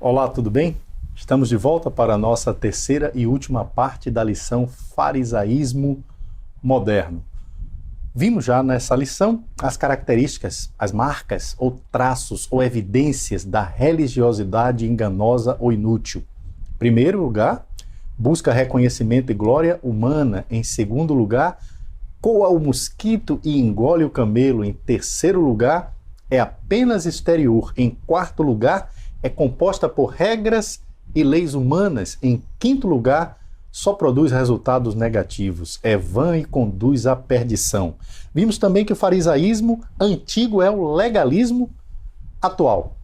Olá, tudo bem? Estamos de volta para a nossa terceira e última parte da lição Farisaísmo Moderno. Vimos já nessa lição as características, as marcas ou traços ou evidências da religiosidade enganosa ou inútil. Em primeiro lugar, busca reconhecimento e glória humana. Em segundo lugar, coa o mosquito e engole o camelo. Em terceiro lugar, é apenas exterior. Em quarto lugar, é composta por regras e leis humanas. Em quinto lugar, só produz resultados negativos. É vã e conduz à perdição. Vimos também que o farisaísmo antigo é o legalismo atual.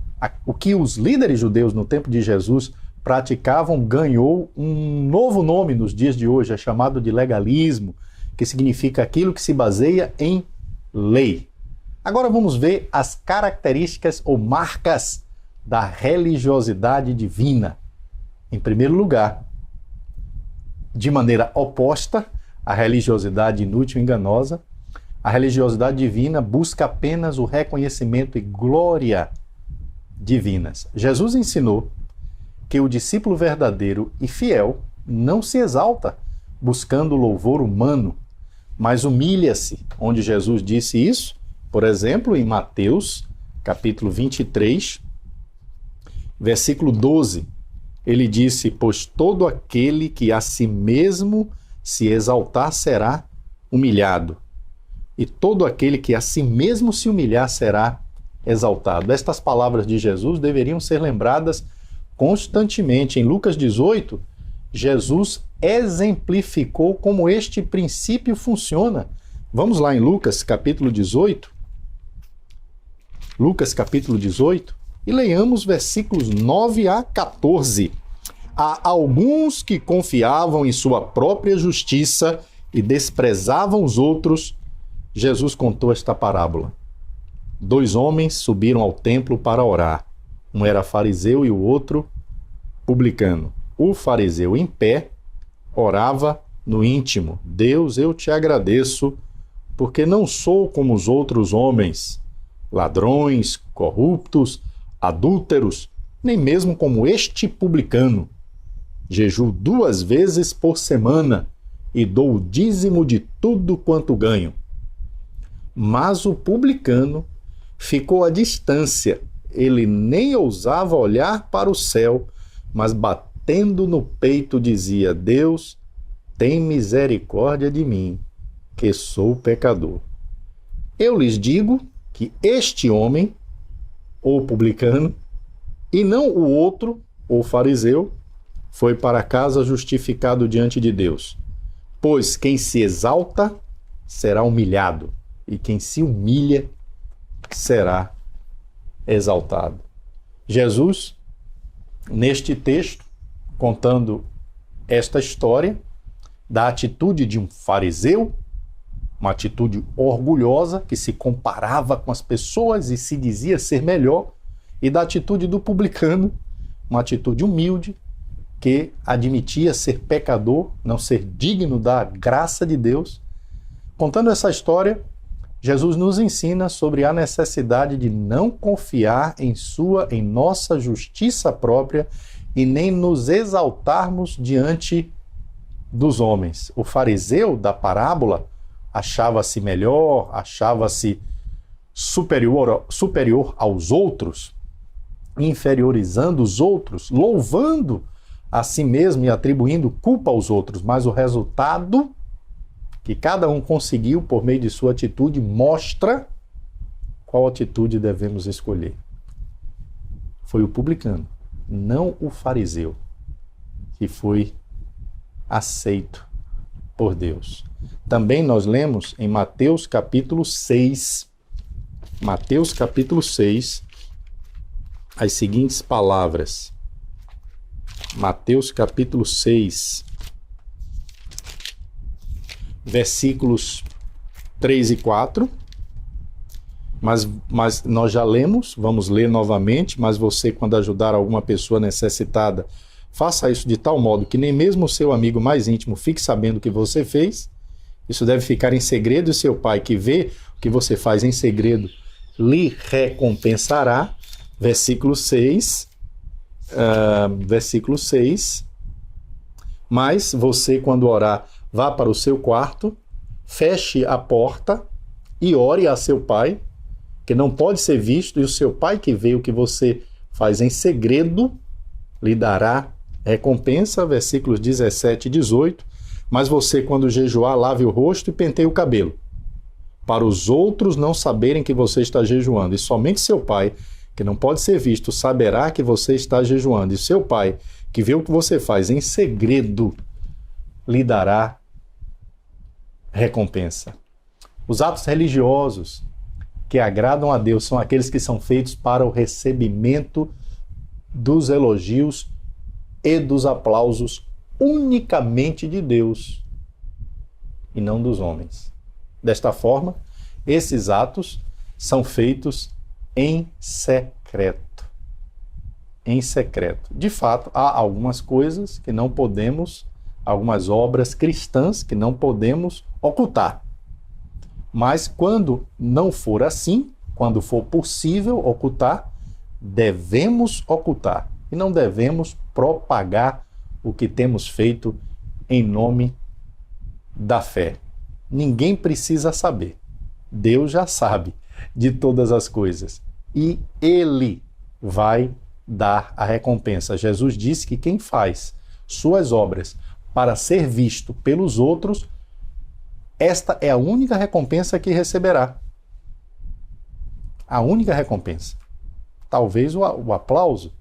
O que os líderes judeus no tempo de Jesus praticavam ganhou um novo nome nos dias de hoje, é chamado de legalismo, que significa aquilo que se baseia em lei. Agora vamos ver as características ou marcas da religiosidade divina. Em primeiro lugar, de maneira oposta à religiosidade inútil e enganosa, a religiosidade divina busca apenas o reconhecimento e glória divinas. Jesus ensinou que o discípulo verdadeiro e fiel não se exalta buscando louvor humano, mas humilha-se. Onde Jesus disse isso? Por exemplo, em Mateus, capítulo 23, versículo 12, ele disse: pois todo aquele que a si mesmo se exaltar será humilhado, e todo aquele que a si mesmo se humilhar será exaltado. Estas palavras de Jesus deveriam ser lembradas constantemente. Em Lucas 18, Jesus exemplificou como este princípio funciona. Vamos lá em Lucas capítulo 18. Lucas capítulo 18. E leiamos versículos 9 a 14. Há alguns que confiavam em sua própria justiça e desprezavam os outros. Jesus contou esta parábola. 2 homens subiram ao templo para orar. Um era fariseu e o outro publicano. O fariseu, em pé, orava no íntimo: Deus, eu te agradeço, porque não sou como os outros homens, ladrões, corruptos, adúlteros, nem mesmo como este publicano. Jejuo 2 vezes por semana e dou o dízimo de tudo quanto ganho. Mas o publicano ficou à distância. Ele nem ousava olhar para o céu, mas batendo no peito dizia: Deus, tem misericórdia de mim, que sou pecador. Eu lhes digo que este homem, ou publicano, e não o outro, ou fariseu, foi para casa justificado diante de Deus. Pois quem se exalta será humilhado, e quem se humilha será exaltado. Jesus, neste texto, contando esta história da atitude de um fariseu, uma atitude orgulhosa, que se comparava com as pessoas e se dizia ser melhor, e da atitude do publicano, uma atitude humilde, que admitia ser pecador, não ser digno da graça de Deus. Contando essa história, Jesus nos ensina sobre a necessidade de não confiar em nossa justiça própria e nem nos exaltarmos diante dos homens. O fariseu da parábola achava-se melhor, achava-se superior aos outros, inferiorizando os outros, louvando a si mesmo e atribuindo culpa aos outros, mas o resultado que cada um conseguiu por meio de sua atitude mostra qual atitude devemos escolher. Foi o publicano, não o fariseu, que foi aceito por Deus. Também nós lemos em Mateus capítulo 6, as seguintes palavras. Mateus capítulo 6, versículos 3 e 4. Mas nós já lemos, vamos ler novamente, mas você, quando ajudar alguma pessoa necessitada, faça isso de tal modo que nem mesmo o seu amigo mais íntimo fique sabendo o que você fez. Isso deve ficar em segredo, e seu pai, que vê o que você faz em segredo, lhe recompensará. Versículo 6. versículo 6. Mas você, quando orar, vá para o seu quarto, feche a porta e ore a seu pai, que não pode ser visto, e o seu pai que vê o que você faz em segredo, lhe dará recompensa, versículos 17 e 18. Mas você, quando jejuar, lave o rosto e penteie o cabelo, para os outros não saberem que você está jejuando, e somente seu pai, que não pode ser visto, saberá que você está jejuando, e seu pai, que vê o que você faz em segredo, lhe dará recompensa. Os atos religiosos que agradam a Deus são aqueles que são feitos para o recebimento dos elogios e dos aplausos unicamente de Deus e não dos homens. Desta forma, esses atos são feitos em secreto. Em secreto. De fato, há algumas coisas que não podemos, algumas obras cristãs que não podemos ocultar. Mas quando não for assim, quando for possível ocultar, devemos ocultar. E não devemos propagar o que temos feito em nome da fé. Ninguém precisa saber. Deus já sabe de todas as coisas. E Ele vai dar a recompensa. Jesus disse que quem faz suas obras para ser visto pelos outros, esta é a única recompensa que receberá. A única recompensa. Talvez o aplauso,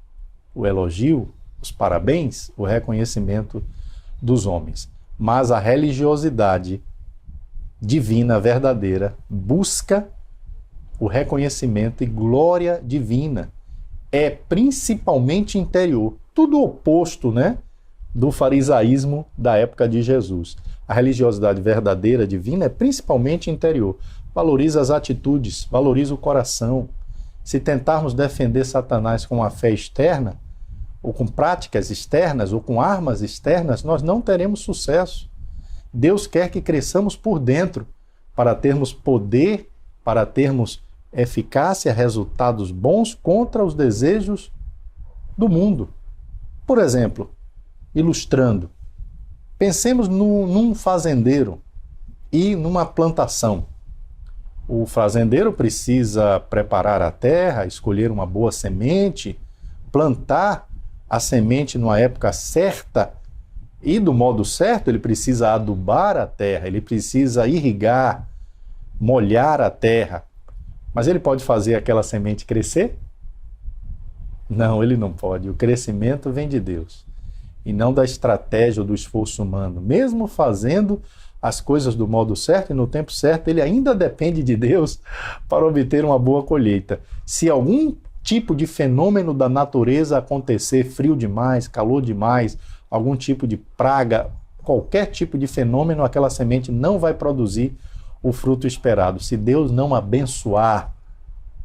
o elogio, os parabéns, o reconhecimento dos homens. Mas a religiosidade divina verdadeira busca o reconhecimento e glória divina. É principalmente interior. Tudo oposto, né, do farisaísmo da época de Jesus. A religiosidade verdadeira, divina, é principalmente interior. Valoriza as atitudes, valoriza o coração. Se tentarmos defender Satanás com a fé externa, ou com práticas externas, ou com armas externas, nós não teremos sucesso. Deus quer que cresçamos por dentro, para termos poder, para termos eficácia, resultados bons contra os desejos do mundo. Por exemplo, ilustrando, pensemos num fazendeiro e numa plantação. O fazendeiro precisa preparar a terra, escolher uma boa semente, plantar a semente numa época certa e do modo certo. Ele precisa adubar a terra, ele precisa irrigar, molhar a terra. Mas ele pode fazer aquela semente crescer? Não, ele não pode. O crescimento vem de Deus e não da estratégia ou do esforço humano. Mesmo fazendo as coisas do modo certo e no tempo certo, ele ainda depende de Deus para obter uma boa colheita. Se algum tipo de fenômeno da natureza acontecer, frio demais, calor demais, algum tipo de praga, qualquer tipo de fenômeno, aquela semente não vai produzir o fruto esperado. Se Deus não abençoar,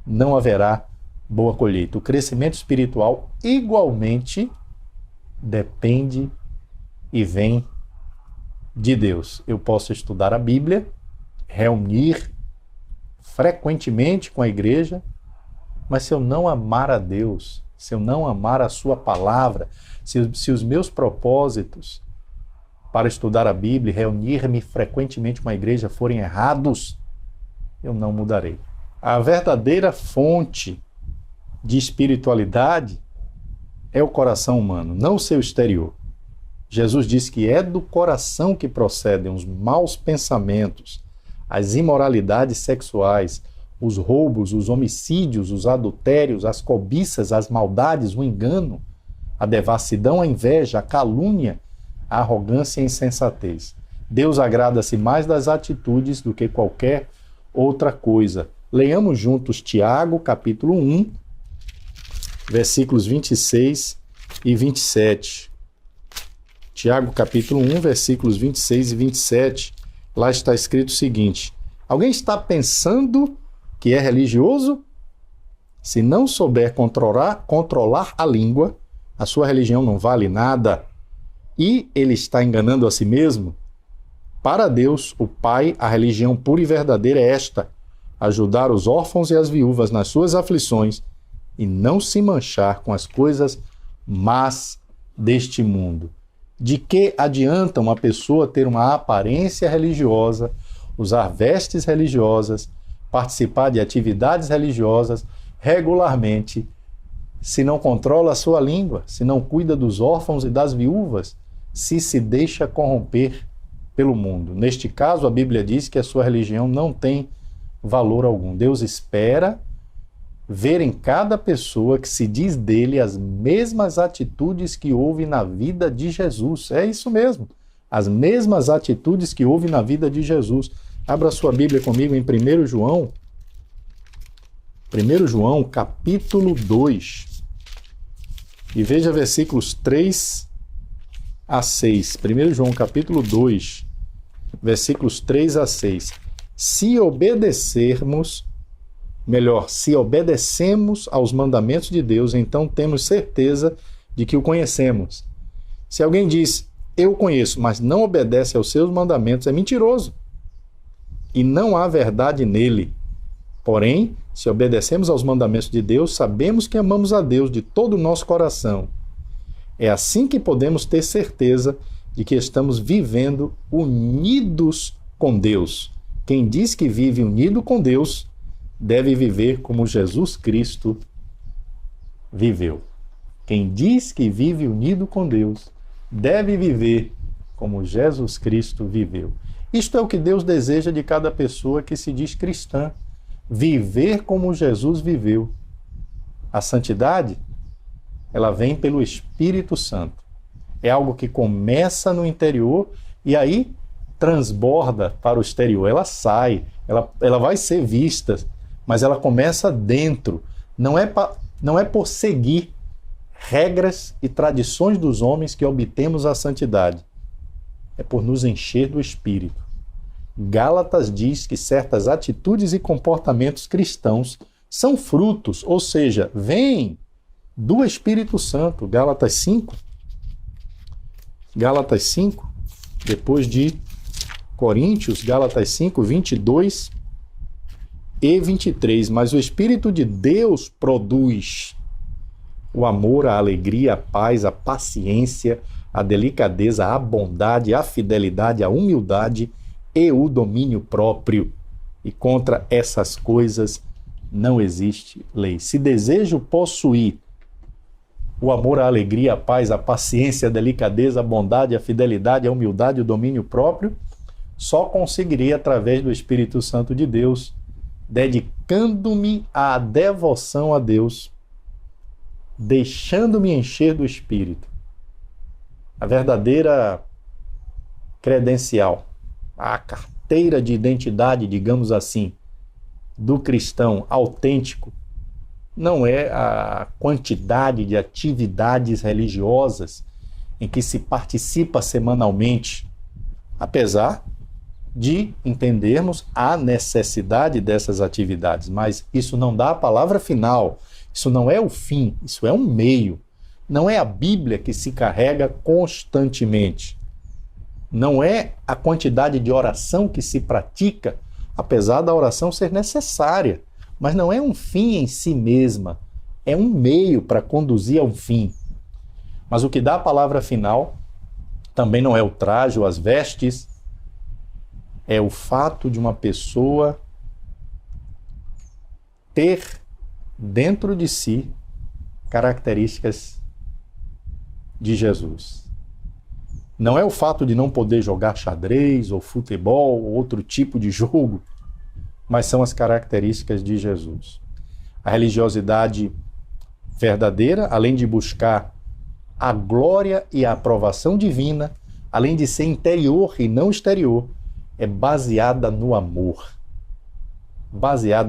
não haverá boa colheita. O crescimento espiritual igualmente depende e vem de Deus. Eu posso estudar a Bíblia, reunir frequentemente com a igreja, mas se eu não amar a Deus, se eu não amar a sua palavra, se os meus propósitos para estudar a Bíblia e reunir-me frequentemente com a igreja forem errados, eu não mudarei. A verdadeira fonte de espiritualidade é o coração humano, não o seu exterior. Jesus disse que é do coração que procedem os maus pensamentos, as imoralidades sexuais, os roubos, os homicídios, os adultérios, as cobiças, as maldades, o engano, a devassidão, a inveja, a calúnia, a arrogância e a insensatez. Deus agrada-se mais das atitudes do que qualquer outra coisa. Leiamos juntos Tiago, capítulo 1, versículos 26 e 27. Tiago, capítulo 1, versículos 26 e 27. Lá está escrito o seguinte: alguém está pensando que é religioso? Se não souber controlar a língua, a sua religião não vale nada. E ele está enganando a si mesmo? Para Deus, o Pai, a religião pura e verdadeira é esta: ajudar os órfãos e as viúvas nas suas aflições e não se manchar com as coisas mas deste mundo. De que adianta uma pessoa ter uma aparência religiosa, usar vestes religiosas, participar de atividades religiosas regularmente, se não controla a sua língua, se não cuida dos órfãos e das viúvas, se deixa corromper pelo mundo? Neste caso, a Bíblia diz que a sua religião não tem valor algum. Deus espera ver em cada pessoa que se diz dele as mesmas atitudes que houve na vida de Jesus. É isso mesmo, as mesmas atitudes que houve na vida de Jesus. Abra sua Bíblia comigo em 1 João, capítulo 2, e veja versículos 3 a 6. 1 João, capítulo 2, versículos 3 a 6. Se obedecemos aos mandamentos de Deus, então temos certeza de que o conhecemos. Se alguém diz, eu o conheço, mas não obedece aos seus mandamentos, é mentiroso, e não há verdade nele. Porém, se obedecemos aos mandamentos de Deus, sabemos que amamos a Deus de todo o nosso coração. É assim que podemos ter certeza de que estamos vivendo unidos com Deus. Quem diz que vive unido com Deus, deve viver como Jesus Cristo viveu. Quem diz que vive unido com Deus, deve viver como Jesus Cristo viveu. Isto é o que Deus deseja de cada pessoa que se diz cristã. Viver como Jesus viveu. A santidade, ela vem pelo Espírito Santo. É algo que começa no interior e aí transborda para o exterior. Ela sai, ela vai ser vista, mas ela começa dentro. Não é por seguir regras e tradições dos homens que obtemos a santidade. É por nos encher do Espírito. Gálatas diz que certas atitudes e comportamentos cristãos são frutos, ou seja, vêm do Espírito Santo. Gálatas 5, depois de Coríntios, Gálatas 5, 22 e 23. Mas o Espírito de Deus produz o amor, a alegria, a paz, a paciência, a delicadeza, a bondade, a fidelidade, a humildade e o domínio próprio. E contra essas coisas não existe lei. Se desejo possuir o amor, a alegria, a paz, a paciência, a delicadeza, a bondade, a fidelidade, a humildade e o domínio próprio, só conseguiria através do Espírito Santo de Deus, dedicando-me à devoção a Deus, deixando-me encher do Espírito. A verdadeira credencial, a carteira de identidade, digamos assim, do cristão autêntico, não é a quantidade de atividades religiosas em que se participa semanalmente, apesar de entendermos a necessidade dessas atividades, mas isso não dá a palavra final, isso não é o fim, isso é um meio. Não é a Bíblia que se carrega constantemente. Não é a quantidade de oração que se pratica, apesar da oração ser necessária, mas não é um fim em si mesma, é um meio para conduzir a um fim. Mas o que dá a palavra final também não é o traje ou as vestes, é o fato de uma pessoa ter dentro de si características de Jesus. Não é o fato de não poder jogar xadrez ou futebol ou outro tipo de jogo, mas são as características de Jesus. A religiosidade verdadeira, além de buscar a glória e a aprovação divina, além de ser interior e não exterior, é baseada no amor.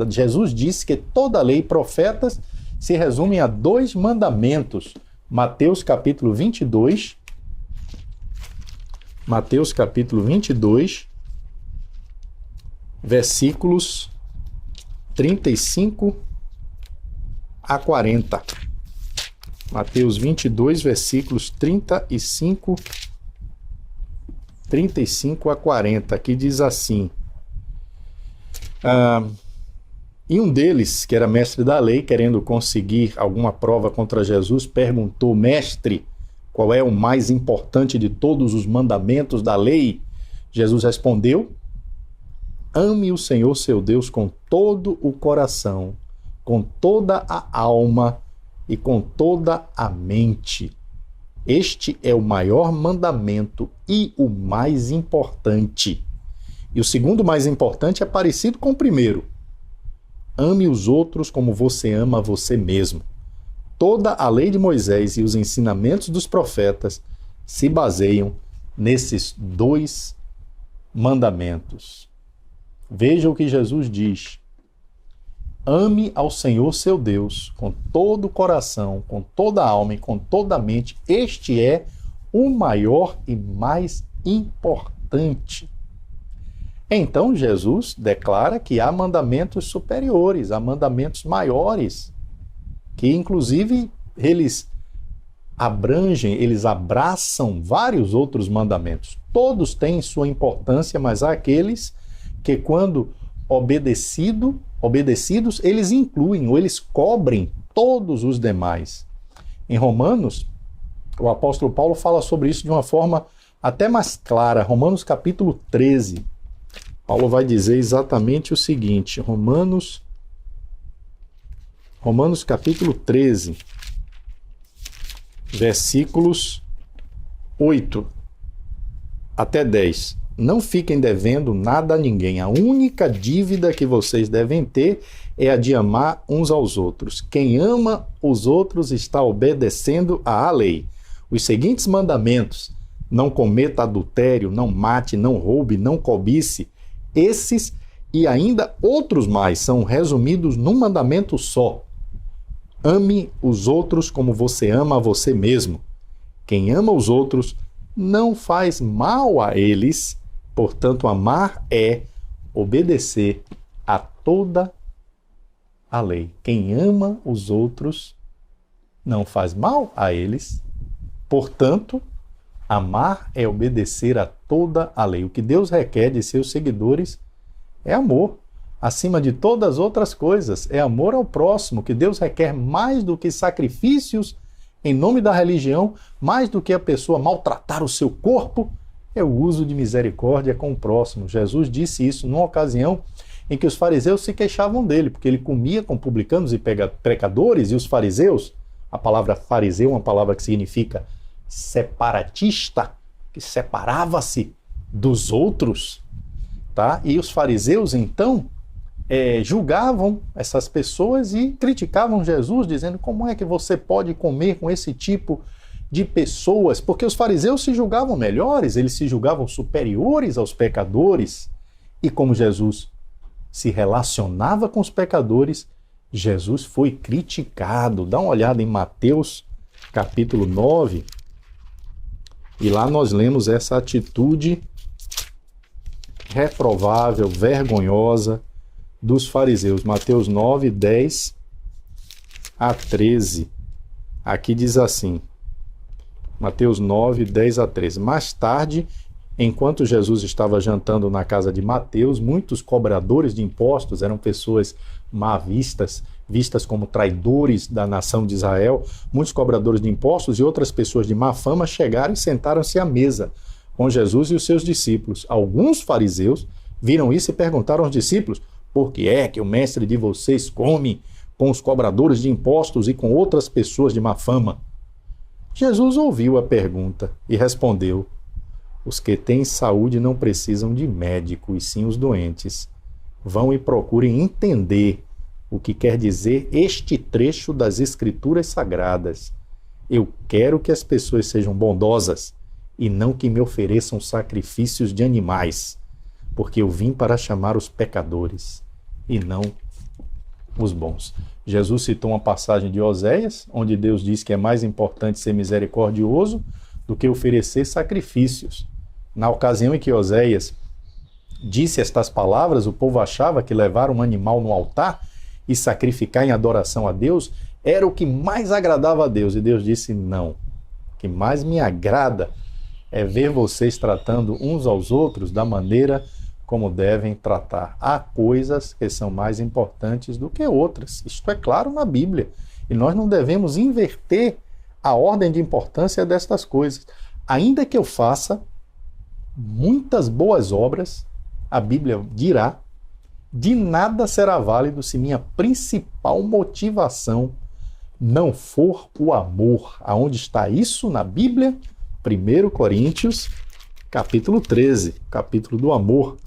Jesus disse que toda a lei e profetas se resumem a 2 mandamentos. Mateus capítulo 22, versículos 35 a 40. Mateus 22, versículos 35 a 40, que diz assim: E um deles, que era mestre da lei, querendo conseguir alguma prova contra Jesus, perguntou: Mestre, qual é o mais importante de todos os mandamentos da lei? Jesus respondeu: Ame o Senhor seu Deus com todo o coração, com toda a alma e com toda a mente. Este é o maior mandamento e o mais importante. E o segundo mais importante é parecido com o primeiro. Ame os outros como você ama você mesmo. Toda a lei de Moisés e os ensinamentos dos profetas se baseiam nesses dois mandamentos. Veja o que Jesus diz. Ame ao Senhor seu Deus com todo o coração, com toda a alma e com toda a mente. Este é o maior e mais importante. Então Jesus declara que há mandamentos superiores, há mandamentos maiores, que inclusive eles abrangem, eles abraçam vários outros mandamentos. Todos têm sua importância, mas há aqueles que, quando obedecidos, eles incluem ou eles cobrem todos os demais. Em Romanos, o apóstolo Paulo fala sobre isso de uma forma até mais clara. Romanos capítulo 13. Paulo vai dizer exatamente o seguinte, Romanos capítulo 13, versículos 8 até 10. Não fiquem devendo nada a ninguém. A única dívida que vocês devem ter é a de amar uns aos outros. Quem ama os outros está obedecendo à lei. Os seguintes mandamentos: não cometa adultério, não mate, não roube, não cobice. Esses e ainda outros mais são resumidos num mandamento só. Ame os outros como você ama a você mesmo. Quem ama os outros não faz mal a eles, portanto, amar é obedecer a toda a lei. Quem ama os outros não faz mal a eles, portanto, amar é obedecer a toda a lei. O que Deus requer de seus seguidores é amor. Acima de todas as outras coisas, é amor ao próximo, que Deus requer mais do que sacrifícios em nome da religião, mais do que a pessoa maltratar o seu corpo, é o uso de misericórdia com o próximo. Jesus disse isso numa ocasião em que os fariseus se queixavam dele, porque ele comia com publicanos e pecadores, e os fariseus, a palavra fariseu é uma palavra que significa separatista, que separava-se dos outros, tá? E os fariseus, então, julgavam essas pessoas e criticavam Jesus, dizendo: como é que você pode comer com esse tipo de pessoas? Porque os fariseus se julgavam melhores, eles se julgavam superiores aos pecadores. E como Jesus se relacionava com os pecadores, Jesus foi criticado. Dá uma olhada em Mateus capítulo 9, e lá nós lemos essa atitude reprovável, vergonhosa dos fariseus. Mateus 9, 10 a 13. Aqui diz assim, Mateus 9, 10 a 13. Mais tarde, enquanto Jesus estava jantando na casa de Mateus, muitos cobradores de impostos, eram pessoas má vistas como traidores da nação de Israel, muitos cobradores de impostos e outras pessoas de má fama chegaram e sentaram-se à mesa com Jesus e os seus discípulos. Alguns fariseus viram isso e perguntaram aos discípulos: por que é que o mestre de vocês come com os cobradores de impostos e com outras pessoas de má fama? Jesus ouviu a pergunta e respondeu: os que têm saúde não precisam de médico, e sim os doentes. Vão e procurem entender o que quer dizer este trecho das Escrituras Sagradas. Eu quero que as pessoas sejam bondosas e não que me ofereçam sacrifícios de animais, porque eu vim para chamar os pecadores e não os bons. Jesus citou uma passagem de Oséias, onde Deus diz que é mais importante ser misericordioso do que oferecer sacrifícios. Na ocasião em que Oséias disse estas palavras, o povo achava que levar um animal no altar e sacrificar em adoração a Deus era o que mais agradava a Deus. E Deus disse: não, o que mais me agrada é ver vocês tratando uns aos outros da maneira como devem tratar. Há coisas que são mais importantes do que outras. Isto é claro na Bíblia. E nós não devemos inverter a ordem de importância destas coisas. Ainda que eu faça muitas boas obras, a Bíblia dirá, de nada será válido se minha principal motivação não for o amor. Aonde está isso na Bíblia? 1 Coríntios, capítulo 13, capítulo do amor.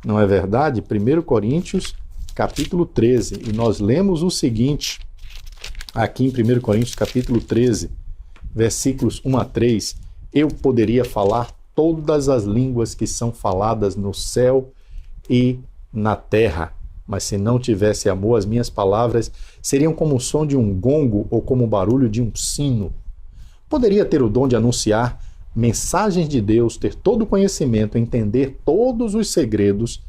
Não é verdade? 1 Coríntios, capítulo 13. E nós lemos o seguinte, aqui em 1 Coríntios, capítulo 13, versículos 1 a 3. Eu poderia falar todas as línguas que são faladas no céu e na terra, mas se não tivesse amor, as minhas palavras seriam como o som de um gongo ou como o barulho de um sino. Poderia ter o dom de anunciar mensagens de Deus, ter todo o conhecimento, entender todos os segredos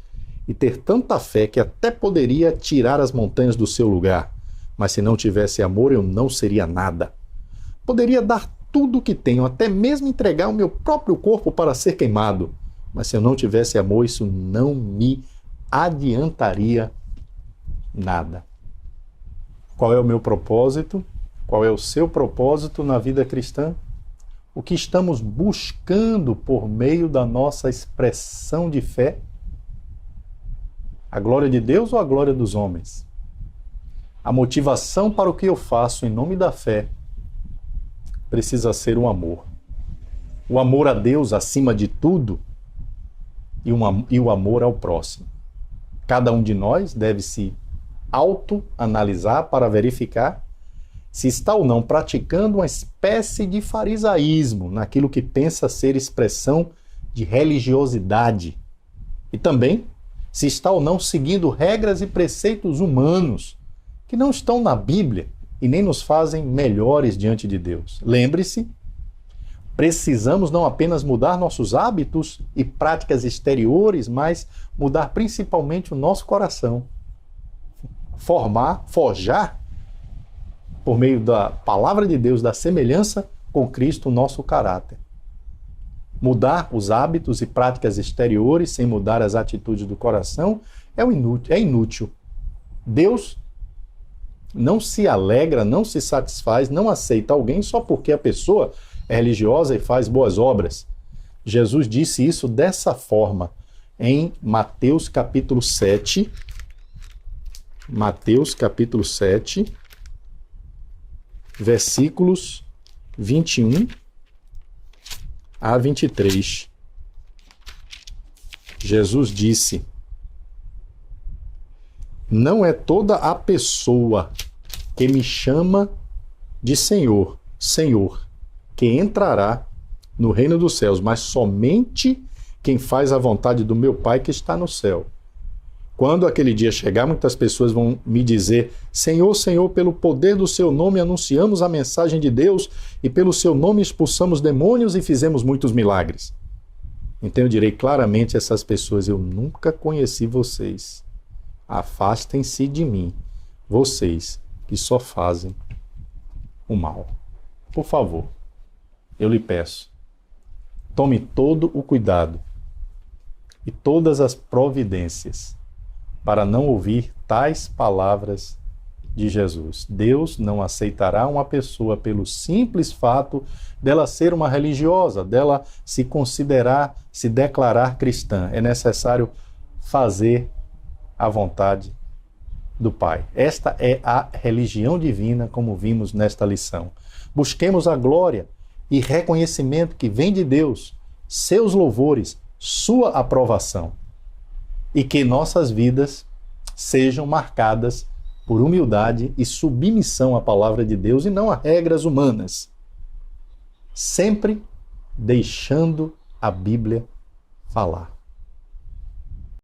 e ter tanta fé que até poderia tirar as montanhas do seu lugar, mas se não tivesse amor, eu não seria nada. Poderia dar tudo o que tenho, até mesmo entregar o meu próprio corpo para ser queimado, mas se eu não tivesse amor, isso não me adiantaria nada. Qual é o meu propósito? Qual é o seu propósito na vida cristã? O que estamos buscando por meio da nossa expressão de fé? A glória de Deus ou a glória dos homens? A motivação para o que eu faço em nome da fé precisa ser o amor. O amor a Deus acima de tudo e o amor ao próximo. Cada um de nós deve se autoanalisar para verificar se está ou não praticando uma espécie de farisaísmo naquilo que pensa ser expressão de religiosidade. E também se está ou não seguindo regras e preceitos humanos que não estão na Bíblia e nem nos fazem melhores diante de Deus. Lembre-se, precisamos não apenas mudar nossos hábitos e práticas exteriores, mas mudar principalmente o nosso coração. Forjar, por meio da palavra de Deus, da semelhança com Cristo, o nosso caráter. Mudar os hábitos e práticas exteriores sem mudar as atitudes do coração é inútil. Deus não se alegra, não se satisfaz, não aceita alguém só porque a pessoa é religiosa e faz boas obras. Jesus disse isso dessa forma em Mateus capítulo 7. Mateus capítulo 7, versículos 21 a 23. Jesus disse: não é toda a pessoa que me chama de Senhor, Senhor, que entrará no reino dos céus, mas somente quem faz a vontade do meu Pai que está no céu. Quando aquele dia chegar, muitas pessoas vão me dizer: Senhor, Senhor, pelo poder do seu nome anunciamos a mensagem de Deus e pelo seu nome expulsamos demônios e fizemos muitos milagres. Então eu direi claramente a essas pessoas: eu nunca conheci vocês. Afastem-se de mim, vocês que só fazem o mal. Por favor, eu lhe peço, tome todo o cuidado e todas as providências para não ouvir tais palavras de Jesus. Deus não aceitará uma pessoa pelo simples fato dela ser uma religiosa, dela se considerar, se declarar cristã. É necessário fazer a vontade do Pai. Esta é a religião divina, como vimos nesta lição. Busquemos a glória e reconhecimento que vem de Deus, seus louvores, sua aprovação. E que nossas vidas sejam marcadas por humildade e submissão à palavra de Deus e não a regras humanas. Sempre deixando a Bíblia falar.